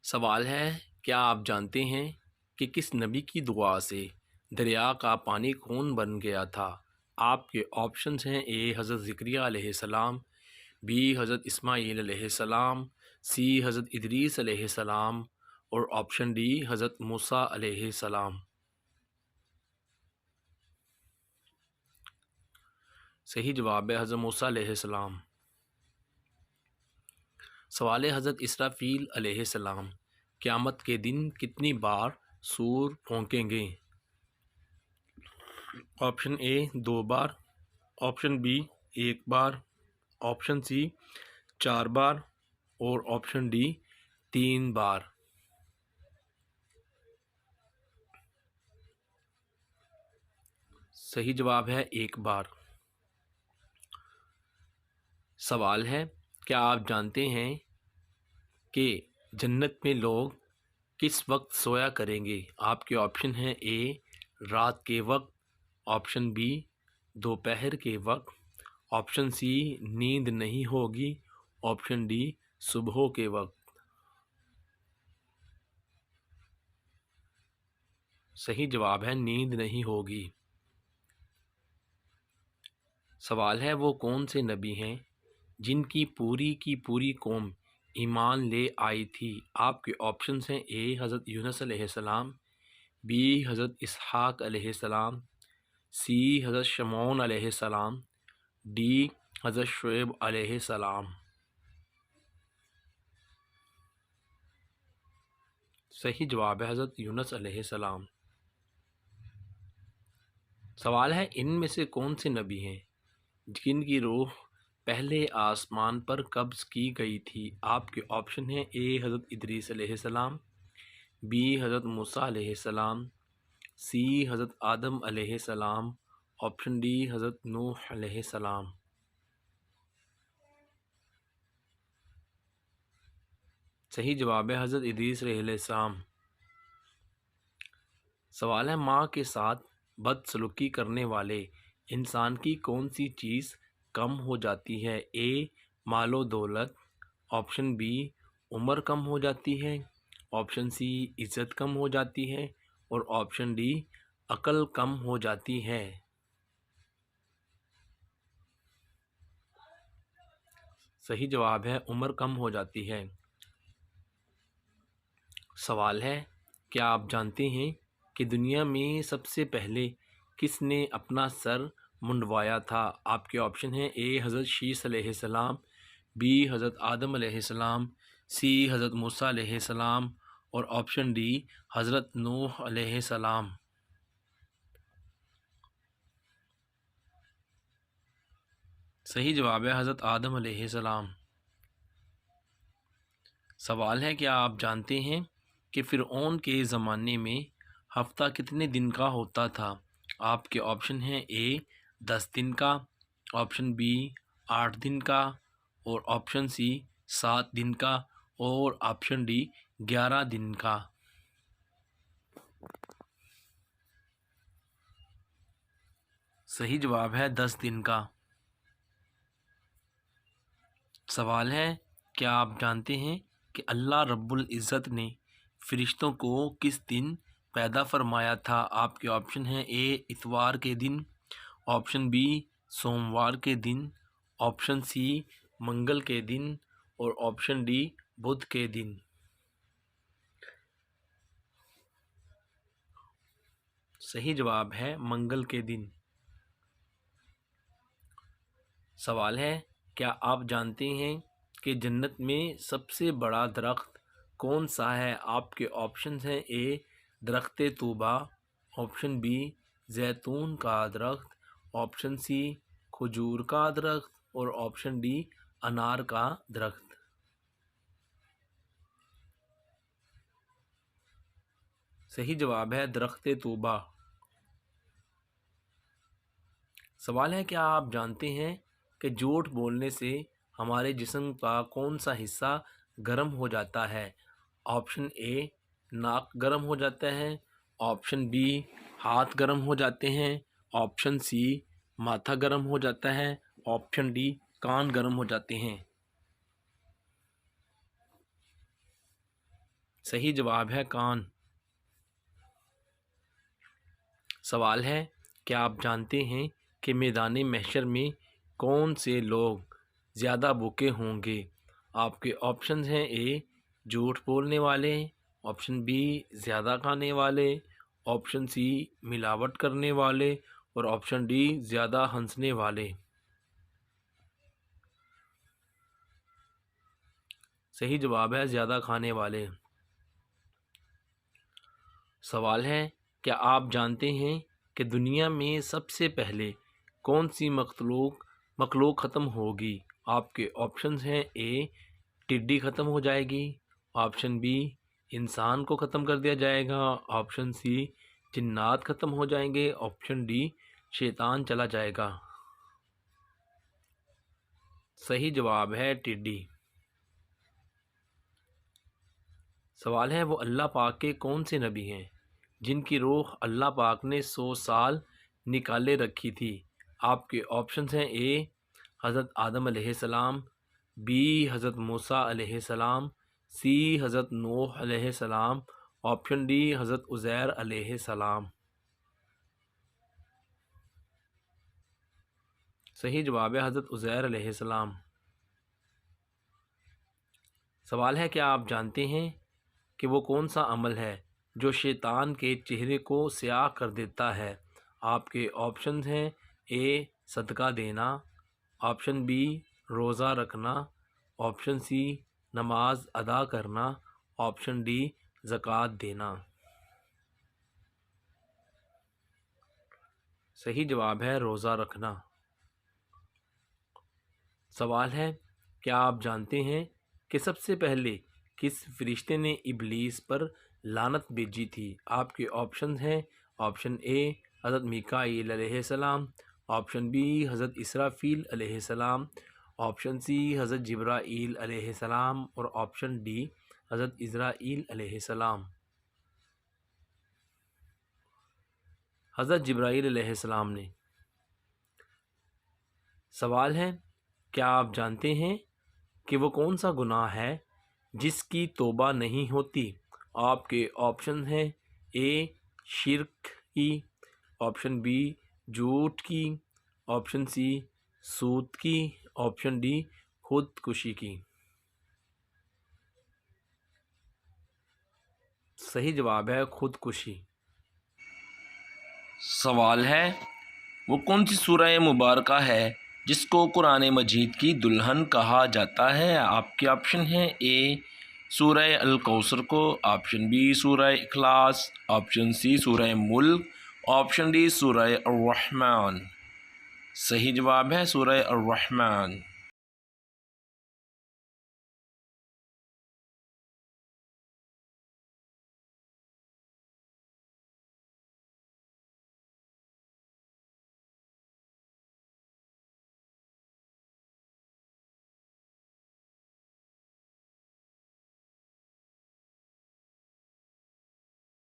سوال ہے، کیا آپ جانتے ہیں کہ کس نبی کی دعا سے دریا کا پانی خون بن گیا تھا؟ آپ کے آپشنز ہیں: اے حضرت زکریا علیہ السلام، بی حضرت اسماعیل علیہ السلام، سی حضرت ادریس علیہ السلام، اور آپشن ڈی حضرت موسیٰ علیہ السلام۔ صحیح جواب ہے حضرت موسیٰ علیہ السلام۔ سوال ہے، حضرت اسرافیل علیہ السلام قیامت کے دن کتنی بار سور پھونکیں گے؟ آپشن اے 2 بار، آپشن بی 1 بار، آپشن سی 4 بار، اور آپشن ڈی 3 بار۔ صحیح جواب ہے 1 بار۔ سوال ہے، کیا آپ جانتے ہیں کہ جنت میں لوگ کس وقت سویا کریں گے؟ آپ کے آپشن ہیں: اے رات کے وقت، آپشن بی دوپہر کے وقت، آپشن سی نیند نہیں ہوگی، آپشن ڈی صبح کے وقت۔ صحیح جواب ہے نیند نہیں ہوگی۔ سوال ہے، وہ کون سے نبی ہیں جن کی پوری قوم ایمان لے آئی تھی؟ آپ کے آپشنز ہیں: اے حضرت یونس علیہ السلام، بی حضرت اسحاق علیہ السلام، سی حضرت شمعون علیہ السلام، ڈی حضرت شعیب علیہ السلام۔ صحیح جواب ہے حضرت یونس علیہ السلام۔ سوال ہے، ان میں سے کون سے نبی ہیں جن کی روح پہلے آسمان پر قبض کی گئی تھی؟ آپ کے آپشن ہیں: اے حضرت ادریس علیہ السلام، بی حضرت موسیٰ علیہ السلام، سی حضرت آدم علیہ السلام، آپشن ڈی حضرت نوح علیہ السلام۔ صحیح جواب ہے حضرت ادریس علیہ السلام۔ سوال ہے، ماں کے ساتھ بد سلوکی کرنے والے انسان کی کون سی چیز کم ہو جاتی ہے؟ اے مال و دولت، آپشن بی عمر کم ہو جاتی ہے، آپشن سی عزت کم ہو جاتی ہے، اور آپشن ڈی عقل کم ہو جاتی ہے۔ صحیح جواب ہے عمر کم ہو جاتی ہے۔ سوال ہے، کیا آپ جانتے ہیں کہ دنیا میں سب سے پہلے کس نے اپنا سر منڈوایا تھا؟ آپ کے آپشن ہیں: اے حضرت شیس علیہ السلام، بی حضرت آدم علیہ السلام، سی حضرت موسیٰ علیہ السلام، اور آپشن ڈی حضرت نوح علیہ السلام۔ صحیح جواب ہے حضرت آدم علیہ السلام۔ سوال ہے، کیا آپ جانتے ہیں کہ فرعون کے زمانے میں ہفتہ کتنے دن کا ہوتا تھا؟ آپ کے آپشن ہیں: اے 10 دن کا، آپشن بی 8 دن کا، اور آپشن سی 7 دن کا، اور آپشن ڈی 11 دن کا۔ صحیح جواب ہے 10 دن کا۔ سوال ہے، کیا آپ جانتے ہیں کہ اللہ رب العزت نے فرشتوں کو کس دن پیدا فرمایا تھا؟ آپ کے آپشن ہیں: اے اتوار کے دن، آپشن بی سوموار کے دن، آپشن سی منگل کے دن، اور آپشن ڈی بدھ کے دن۔ صحیح جواب ہے منگل کے دن۔ سوال ہے، کیا آپ جانتے ہیں کہ جنت میں سب سے بڑا درخت کون سا ہے؟ آپ کے آپشنز ہیں: اے درخت طوبیٰ، آپشن بی زیتون کا درخت، آپشن سی کھجور کا درخت، اور آپشن ڈی انار کا درخت۔ صحیح جواب ہے درخت طوبیٰ۔ سوال ہے، کیا آپ جانتے ہیں کہ جھوٹ بولنے سے ہمارے جسم کا کون سا حصہ گرم ہو جاتا ہے؟ آپشن اے ناک گرم ہو جاتا ہے، آپشن بی ہاتھ گرم ہو جاتے ہیں، آپشن سی ماتھا گرم ہو جاتا ہے، آپشن ڈی کان گرم ہو جاتے ہیں۔ صحیح جواب ہے کان۔ سوال ہے، کیا آپ جانتے ہیں کہ میدان محشر میں کون سے لوگ زیادہ بھوکے ہوں گے؟ آپ کے آپشنز ہیں، اے جھوٹ بولنے والے، آپشن بی زیادہ کھانے والے، آپشن سی ملاوٹ کرنے والے، اور آپشن ڈی زیادہ ہنسنے والے۔ صحیح جواب ہے زیادہ کھانے والے۔ سوال ہے، کیا آپ جانتے ہیں کہ دنیا میں سب سے پہلے کون سی مخلوق ختم ہوگی؟ آپ کے آپشنز ہیں، اے ٹڈی ختم ہو جائے گی، آپشن بی انسان کو ختم کر دیا جائے گا، آپشن سی جنات ختم ہو جائیں گے، آپشن ڈی شیطان چلا جائے گا۔ صحیح جواب ہے ٹڈی۔ سوال ہے، وہ اللہ پاک کے کون سے نبی ہیں جن کی روح اللہ پاک نے 100 سال نکالے رکھی تھی؟ آپ کے آپشنز ہیں، اے حضرت آدم علیہ السلام، بی حضرت موسیٰ علیہ السلام، سی حضرت نوح علیہ السلام، آپشن ڈی حضرت عزیر علیہ السلام۔ صحیح جواب ہے حضرت عزیر علیہ السلام۔ سوال ہے، کیا آپ جانتے ہیں کہ وہ کون سا عمل ہے جو شیطان کے چہرے کو سیاہ کر دیتا ہے؟ آپ کے آپشنز ہیں، اے صدقہ دینا، آپشن بی روزہ رکھنا، آپشن سی نماز ادا کرنا، آپشن ڈی زکوٰۃ دینا۔ صحیح جواب ہے روزہ رکھنا۔ سوال ہے، کیا آپ جانتے ہیں کہ سب سے پہلے کس فرشتے نے ابلیس پر لعنت بھیجی تھی؟ آپ کے آپشنز ہیں، آپشن اے حضرت میکائیل علیہ السلام، آپشن بی حضرت اسرافیل علیہ السلام، آپشن سی حضرت جبرائیل علیہ السلام، اور آپشن ڈی حضرت اسرائیل علیہ السلام۔ حضرت جبرائیل علیہ السلام نے۔ سوال ہے، کیا آپ جانتے ہیں کہ وہ کون سا گناہ ہے جس کی توبہ نہیں ہوتی؟ آپ کے آپشن ہیں، اے شرک کی، آپشن بی جھوٹ کی، آپشن سی سود کی، آپشن ڈی خودکشی کی۔ صحیح جواب ہے خودکشی۔ سوال ہے، وہ کون سی سورہ مبارکہ ہے جس کو قرآن مجید کی دلہن کہا جاتا ہے؟ آپ کے آپشن ہیں، اے سورہ الکوثر کو، آپشن بی سورہ اخلاص، آپشن سی سورہ ملک، آپشن ڈی سورہ الرحمن۔ صحیح جواب ہے سورہ الرحمن۔